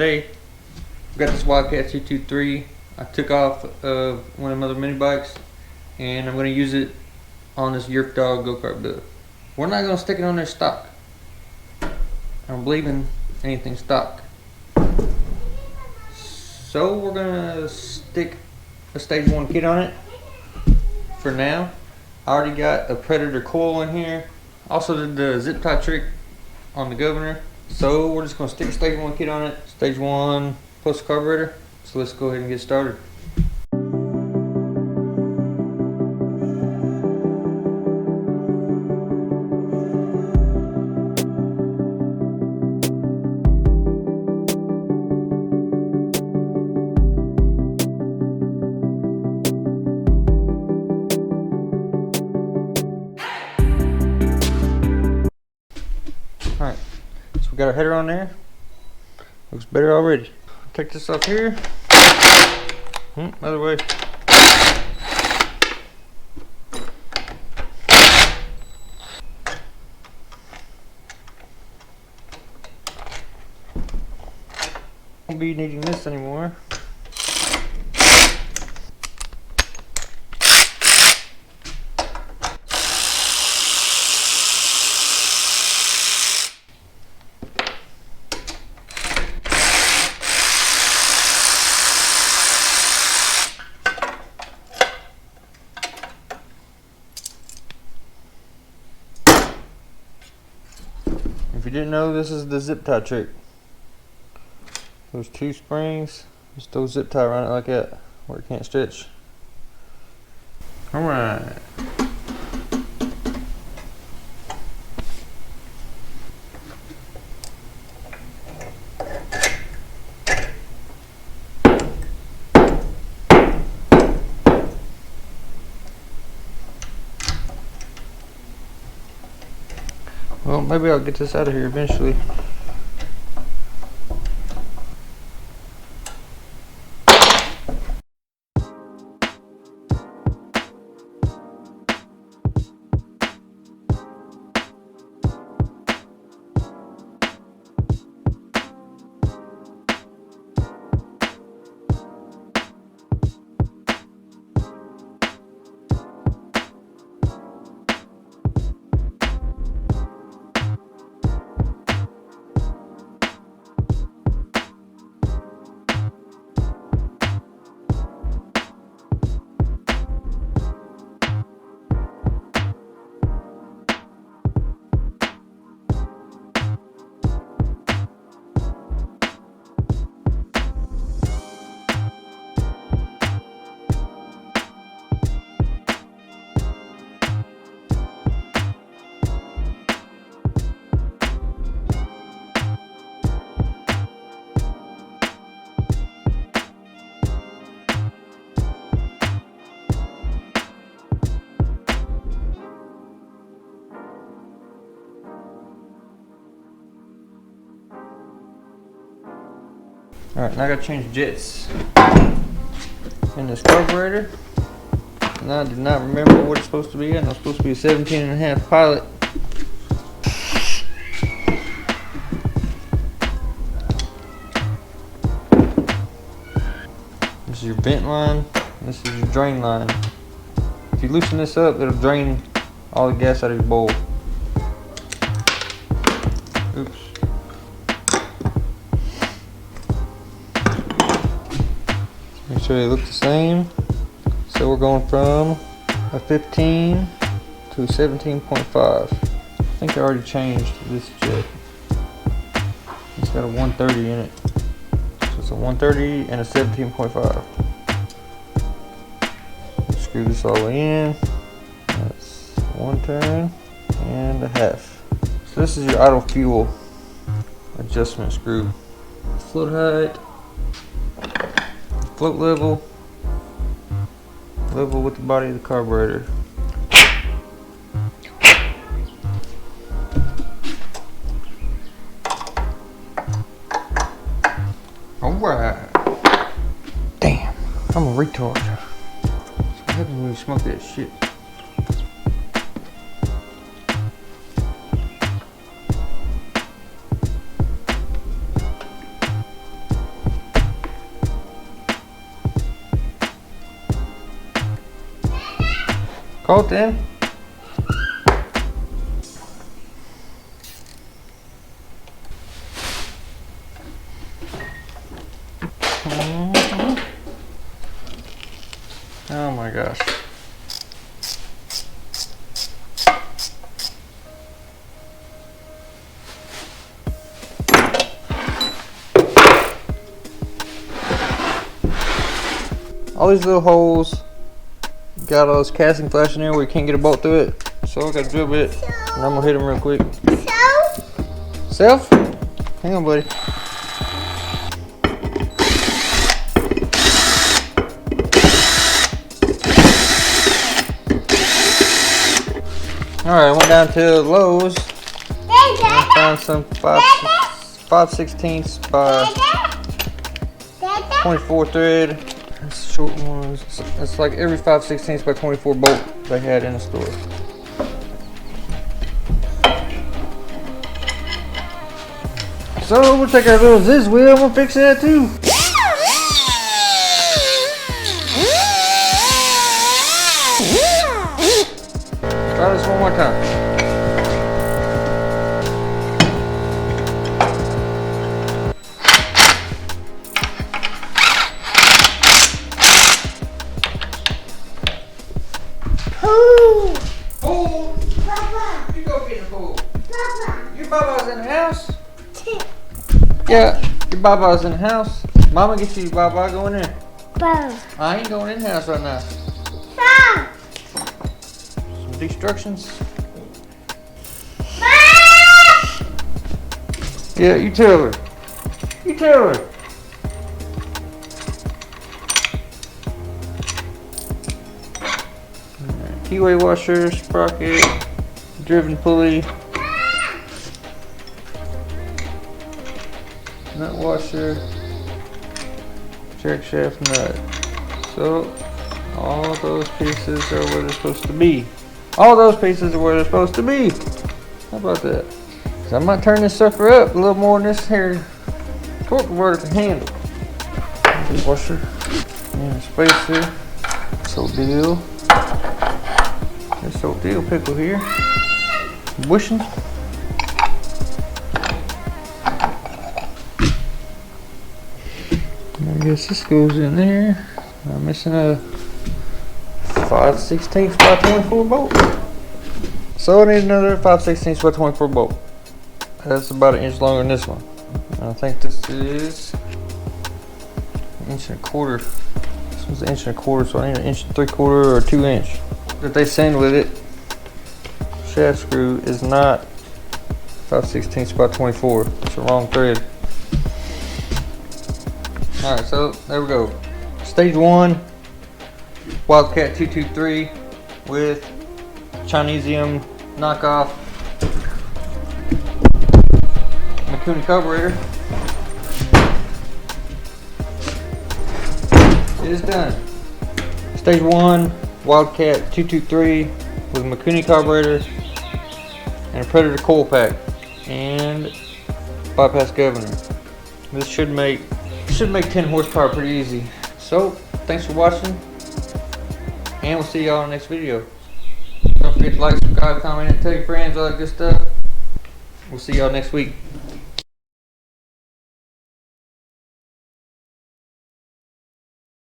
today, I've got this Wildcat 223. I took off of one of my other mini bikes, and I'm going to use it on this Yerk Dog go-kart build. We're not going to stick it on there stock. I don't believe in anything stock. So we're going to stick a stage 1 kit on it for now. I already got a Predator coil in here. Also did the zip tie trick on the governor. So we're just going to stick a stage 1 kit on it. Stage 1 plus carburetor. So let's go ahead and get started. Alright, so we got our header on there. Looks better already. Take this off here. Other way. Won't be needing this anymore. If you didn't know, this is the zip tie trick. Those 2 springs, just throw zip tie around it like that, where it can't stretch. Alright. Well, maybe I'll get this out of here eventually. Alright, now I gotta change jets in this carburetor. And I did not remember what it's supposed to be, and it's supposed to be a 17.5 pilot. This is your vent line, and this is your drain line. If you loosen this up, it'll drain all the gas out of your bowl. Oops. Make sure they look the same. So we're going from a 15 to 17.5. I think I already changed this jet. It's got a 130 in it. So it's a 130 and a 17.5. Screw this all the way in. That's 1 turn and a half. So this is your idle fuel adjustment screw. Float height. Float level with the body of the carburetor. Alright. Damn, I'm a retard. What happens when you smoke that shit? fault then. Oh my gosh. All these little holes got all this casting flash in there where you can't get a bolt through it. So I got a drill bit and I'm gonna hit them real quick. Self? Hang on, buddy. Alright, I went down to Lowe's and found some 5/16 by 24 thread. It's short ones. It's like every 5/16 by 24 bolt they had in the store. So we'll take our little Ziz wheel and we'll fix that too. Try this one more time. Pool! Pool! Papa! You go get the pool. Papa! Your Baba's in the house? Yeah, your Baba's in the house. Mama get you Baba, go in there. Baba. I ain't going in the house right now. Stop! Instructions. Yeah, you tell her. You tell her. Keyway washer, sprocket, driven pulley, nut washer, jack shaft nut. So all those pieces are where they're supposed to be. All those pieces are where they're supposed to be. How about that? So I might turn this sucker up a little more than this here torque converter can handle. Washer and a spacer. This old deal. This old deal pickle here. Bushing. I guess this goes in there. I'm missing a 5/16 by 24 bolt. So I need another 5/16 by 24 bolt. That's about an inch longer than this one. And I think this is an inch and a quarter. This one's an inch and a quarter, so I need an inch and 3/4 or 2 inch. That they send with it, shaft screw is not 5/16 by 24. It's the wrong thread. Alright, so there we go. Stage 1. Wildcat 223 with Chinesium knockoff Mikuni carburetor. It is done. Stage 1 Wildcat 223 with Mikuni carburetor and a Predator coil pack and bypass governor. This should make 10 horsepower pretty easy. So thanks for watching. And we'll see y'all in the next video. Don't forget to like, subscribe, comment, and tell your friends, all that good stuff. We'll see y'all next week.